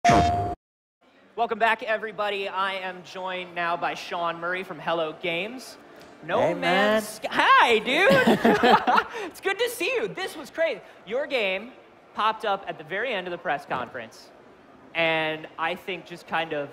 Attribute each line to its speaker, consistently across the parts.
Speaker 1: Welcome back, everybody. I am joined now by Sean Murray from Hello Games. No Man's Sky. Hi, dude. It's good to see you. This was crazy. Your game popped up at the very end of the press conference, and I think just kind of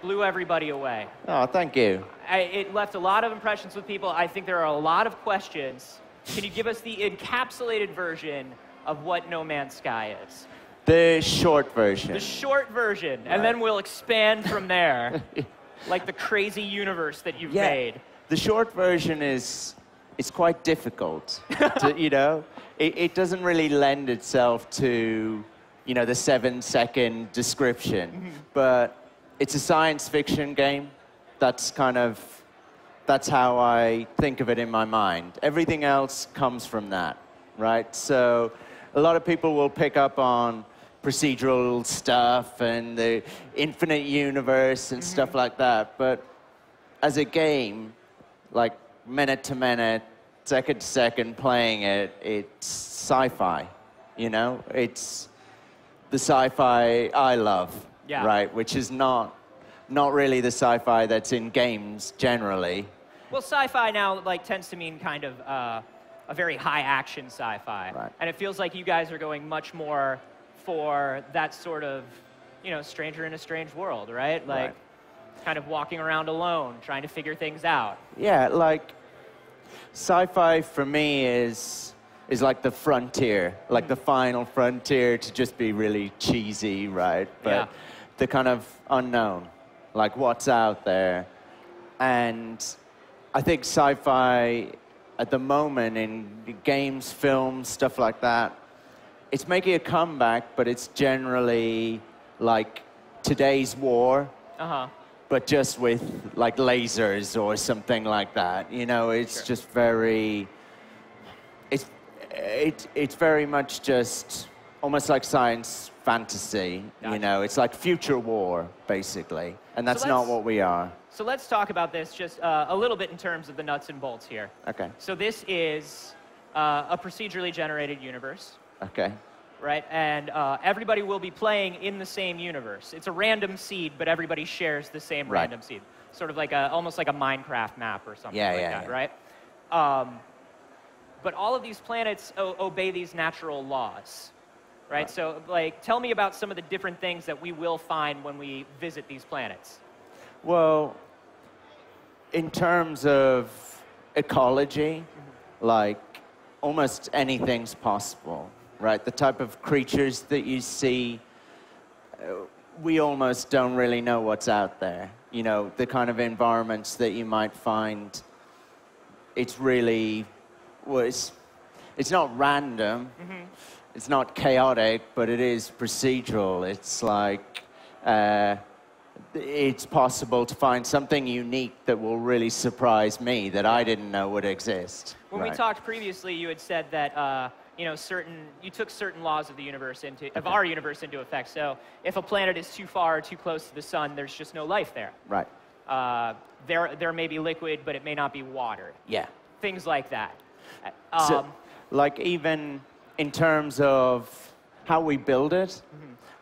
Speaker 1: blew everybody away.
Speaker 2: Oh, thank you.
Speaker 1: It left a lot of impressions with people. I think there are a lot of questions. Can you give us the encapsulated version of what No Man's Sky is?
Speaker 2: The short version.
Speaker 1: The short version, and then we'll expand from there, like the crazy universe that you've made.
Speaker 2: The short version is quite difficult. It doesn't really lend itself to, the 7-second description. But it's a science fiction game. That's how I think of it in my mind. Everything else comes from that, right? So a lot of people will pick up on procedural stuff and the infinite universe and stuff like that. But as a game, like minute to minute, second to second playing it, it's sci-fi, It's the sci-fi I love, right? Which is not really the sci-fi that's in games generally.
Speaker 1: Well, sci-fi now tends to mean kind of a very high action sci-fi.
Speaker 2: Right.
Speaker 1: And it feels like you guys are going much more for that sort of, stranger in a strange world, right? Kind of walking around alone, trying to figure things out.
Speaker 2: Yeah, sci-fi for me is like the frontier, like the final frontier, to just be really cheesy, right? But the kind of unknown, like what's out there. And I think sci-fi at the moment in games, films, stuff like that, it's making a comeback, but it's generally like today's war, but just with lasers or something like that. It's just very, it's very much just almost like science fantasy. It's like future war basically, and that's not what we are.
Speaker 1: So let's talk about this just a little bit in terms of the nuts and bolts here.
Speaker 2: Okay.
Speaker 1: So this is a procedurally generated universe.
Speaker 2: Okay.
Speaker 1: Right, and everybody will be playing in the same universe. It's a random seed, but everybody shares the same random seed. Sort of like almost like a Minecraft map or something that, right? But all of these planets obey these natural laws, right? So, tell me about some of the different things that we will find when we visit these planets.
Speaker 2: Well, in terms of ecology, almost anything's possible. Right, the type of creatures that you see, we almost don't really know what's out there. The kind of environments that you might find, it's really, it's not random, it's not chaotic, but it is procedural. It's it's possible to find something unique that will really surprise me that I didn't know would exist.
Speaker 1: When we talked previously, you had said that you took certain laws of the universe of our universe into effect. So if a planet is too far or too close to the sun, there's just no life there.
Speaker 2: Right.
Speaker 1: There may be liquid, but it may not be water.
Speaker 2: Yeah.
Speaker 1: Things like that.
Speaker 2: So, even in terms of how we build it,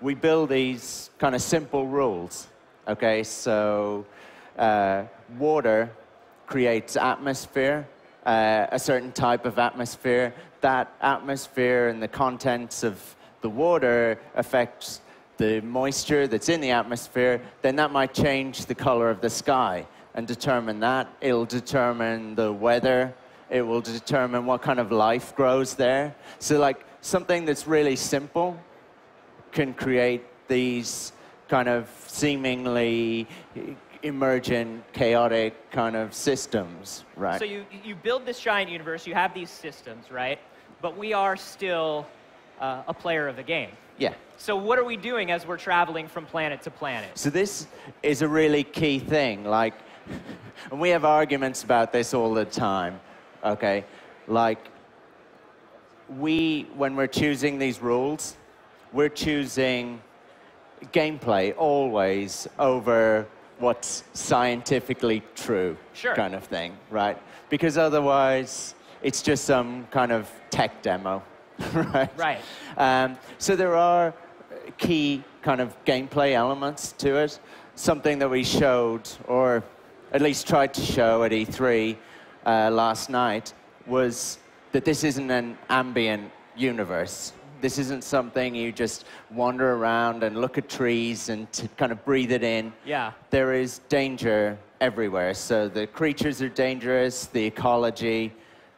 Speaker 2: we build these kind of simple rules. Okay, so water creates atmosphere, a certain type of atmosphere. That atmosphere and the contents of the water affects the moisture that's in the atmosphere. Then that might change the color of the sky and determine that. It'll determine the weather. It will determine what kind of life grows there. So something that's really simple can create these kind of seemingly emergent, chaotic kind of systems, right?
Speaker 1: So you build this giant universe, you have these systems, right? But we are still a player of the game.
Speaker 2: Yeah.
Speaker 1: So what are we doing as we're traveling from planet to planet?
Speaker 2: So this is a really key thing. And we have arguments about this all the time, okay? When we're choosing these rules, we're choosing gameplay always over what's scientifically true kind of thing, right? Because otherwise, it's just some kind of tech demo, right?
Speaker 1: Right.
Speaker 2: So there are key kind of gameplay elements to it. Something that we showed, or at least tried to show at E3 last night, was that this isn't an ambient universe. This isn't something you just wander around and look at trees and to kind of breathe it in.
Speaker 1: Yeah.
Speaker 2: There is danger everywhere. So the creatures are dangerous, the ecology.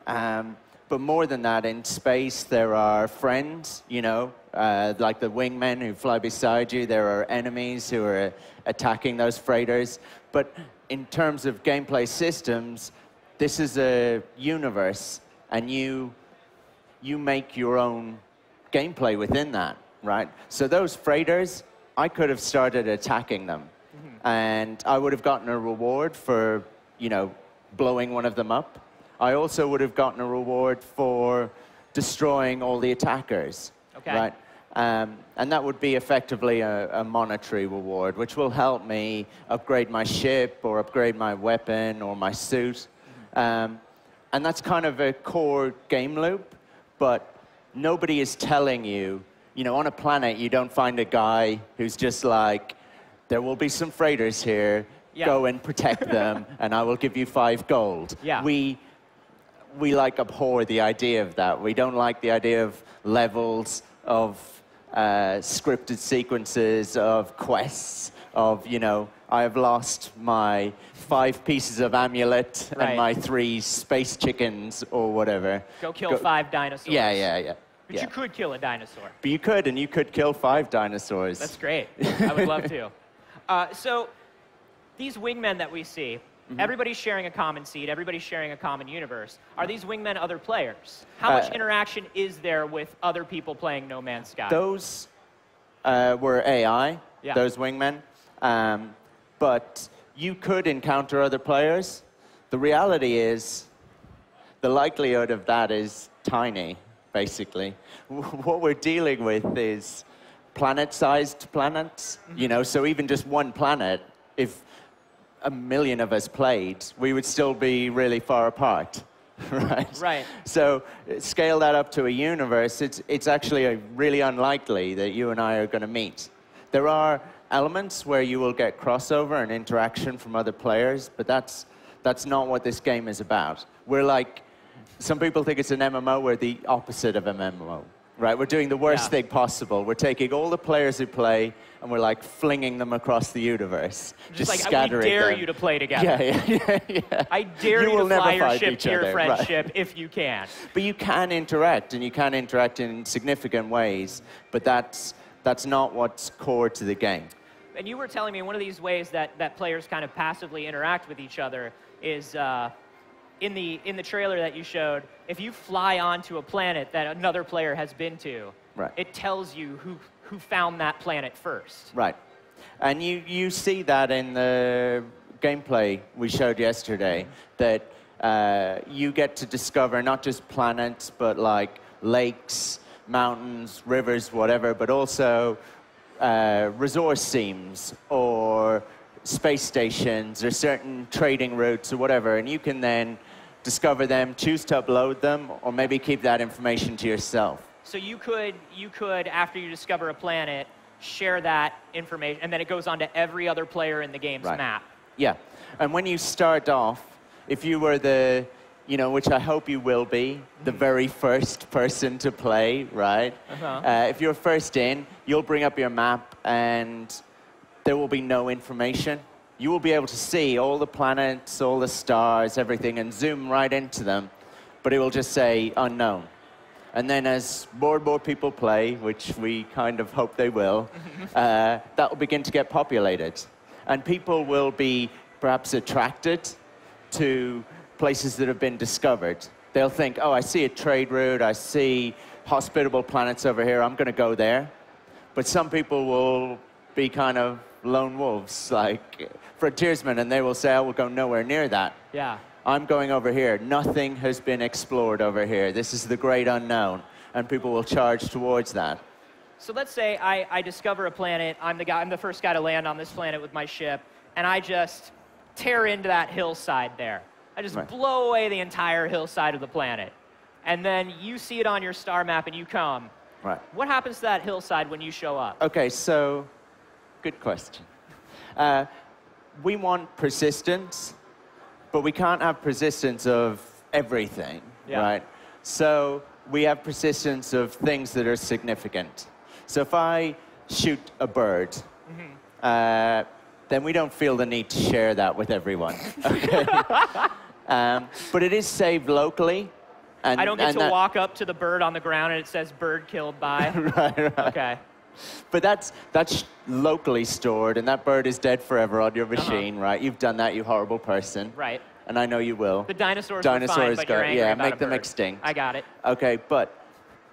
Speaker 2: But more than that, in space, there are friends, you know, like the wingmen who fly beside you. There are enemies who are attacking those freighters. But in terms of gameplay systems, this is a universe, and you make your own gameplay within that, right? So those freighters, I could have started attacking them, and I would have gotten a reward for, you know, blowing one of them up. I also would have gotten a reward for destroying all the attackers, right? And that would be effectively a monetary reward, which will help me upgrade my ship or upgrade my weapon or my suit. And that's kind of a core game loop, but nobody is telling you, you know, on a planet, you don't find a guy who's just like, there will be some freighters here, go and protect them, and I will give you 5 gold.
Speaker 1: Yeah.
Speaker 2: We like abhor the idea of that. We don't like the idea of levels, of scripted sequences, of quests, of, you know, I have lost my 5 pieces of amulet and my 3 space chickens or whatever.
Speaker 1: Go kill 5 dinosaurs.
Speaker 2: Yeah.
Speaker 1: But you could kill a dinosaur.
Speaker 2: But you could, and you could kill 5 dinosaurs.
Speaker 1: That's great. I would love to. So these wingmen that we see, everybody's sharing a common seed, everybody's sharing a common universe. Are these wingmen other players? How much interaction is there with other people playing No Man's Sky?
Speaker 2: Those were AI, those wingmen. But you could encounter other players. The reality is, the likelihood of that is tiny, basically. What we're dealing with is planet-sized planets. You know, so even just one planet, if 1 million of us played, we would still be really far apart, right? So scale that up to a universe, it's actually really unlikely that you and I are going to meet. There are elements where you will get crossover and interaction from other players, but that's not what this game is about. We're like, some people think it's an MMO, we're the opposite of an MMO, right? We're doing the worst thing possible. We're taking all the players who play, and we're like flinging them across the universe, just like, scattering them.
Speaker 1: I dare you to play together.
Speaker 2: Yeah.
Speaker 1: I dare you to fly your ship to your friend's ship if you can.
Speaker 2: But you can interact, and you can interact in significant ways, but that's not what's core to the game.
Speaker 1: And you were telling me one of these ways that players kind of passively interact with each other is in the trailer that you showed, if you fly onto a planet that another player has been to, it tells you who found that planet first. Right.
Speaker 2: And you see that in the gameplay we showed yesterday, that you get to discover not just planets, but like lakes, mountains, rivers, whatever, but also resource seams or space stations or certain trading routes or whatever, and you can then discover them, choose to upload them, or maybe keep that information to yourself.
Speaker 1: So you could, after you discover a planet, share that information, and then it goes on to every other player in the game's map.
Speaker 2: Yeah, and when you start off, if you were the, you know, which I hope you will be, the very first person to play, right? If you're first in, you'll bring up your map, and there will be no information. You will be able to see all the planets, all the stars, everything, and zoom right into them, but it will just say unknown. And then as more and more people play, which we kind of hope they will, that will begin to get populated. And people will be perhaps attracted to places that have been discovered. They'll think, oh, I see a trade route, I see hospitable planets over here, I'm going to go there. But some people will be kind of lone wolves, like frontiersmen, and they will say, I will go nowhere near that.
Speaker 1: Yeah.
Speaker 2: I'm going over here. Nothing has been explored over here. This is the great unknown, and people will charge towards that.
Speaker 1: So let's say I discover a planet, I'm the first guy to land on this planet with my ship, and I just tear into that hillside there. I just blow away the entire hillside of the planet. And then you see it on your star map and you come.
Speaker 2: Right.
Speaker 1: What happens to that hillside when you show up?
Speaker 2: Okay, so good question. We want persistence, but we can't have persistence of everything, right? So we have persistence of things that are significant. So if I shoot a bird, then we don't feel the need to share that with everyone. Okay? But it is saved locally. And,
Speaker 1: I don't get to walk up to the bird on the ground and it says bird killed by.
Speaker 2: Right.
Speaker 1: Okay.
Speaker 2: But that's locally stored, and that bird is dead forever on your machine, right? You've done that, you horrible person.
Speaker 1: Right.
Speaker 2: And I know you will.
Speaker 1: The dinosaurs were fine, but you're angry about
Speaker 2: make
Speaker 1: a
Speaker 2: them
Speaker 1: bird.
Speaker 2: extinct.
Speaker 1: I got it.
Speaker 2: Okay, but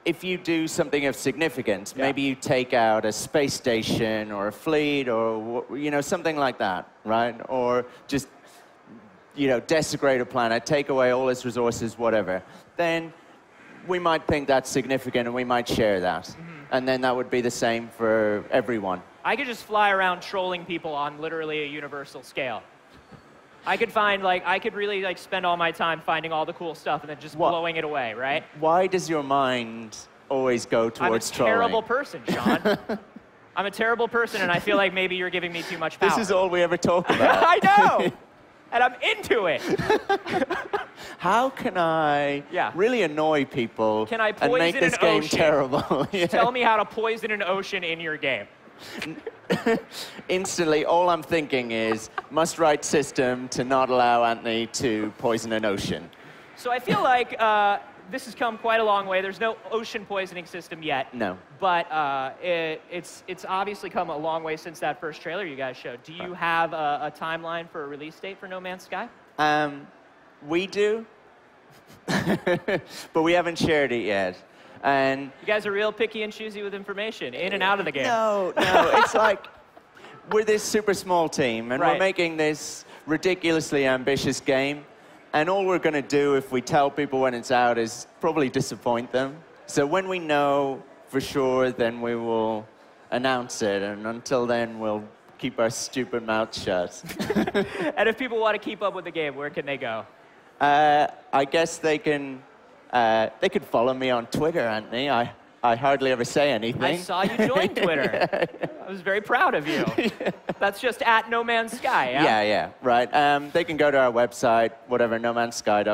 Speaker 2: if you do something of significance, maybe you take out a space station or a fleet or, you know, something like that, right? Or just, you know, desecrate a planet, take away all its resources, whatever. Then we might think that's significant and we might share that. And then that would be the same for everyone.
Speaker 1: I could just fly around trolling people on literally a universal scale. I could find, like, I could really, like, spend all my time finding all the cool stuff and then just blowing it away, right?
Speaker 2: Why does your mind always go towards trolling?
Speaker 1: I'm a terrible person, Sean. I'm a terrible person, and I feel like maybe you're giving me too much power.
Speaker 2: This is all we ever talk about.
Speaker 1: I know! And I'm into it.
Speaker 2: How can I really annoy people and make this game terrible?
Speaker 1: Tell me how to poison an ocean in your game.
Speaker 2: Instantly, all I'm thinking is, must write system to not allow Anthony to poison an ocean.
Speaker 1: So I feel like this has come quite a long way. There's no ocean poisoning system yet.
Speaker 2: No.
Speaker 1: But it's obviously come a long way since that first trailer you guys showed. Do you have a timeline for a release date for No Man's Sky?
Speaker 2: We do, but we haven't shared it yet. And
Speaker 1: you guys are real picky and choosy with information, in and out of the game.
Speaker 2: No, it's like we're this super small team, and we're making this ridiculously ambitious game. And all we're going to do if we tell people when it's out is probably disappoint them. So when we know for sure, then we will announce it. And until then, we'll keep our stupid mouths shut.
Speaker 1: And if people want to keep up with the game, where can they go?
Speaker 2: I guess they can follow me on Twitter, Anthony. I hardly ever say anything.
Speaker 1: I saw you join Twitter. I was very proud of you. That's just at No Man's Sky, yeah?
Speaker 2: Yeah, right. They can go to our website, whatever, nomanssky.com.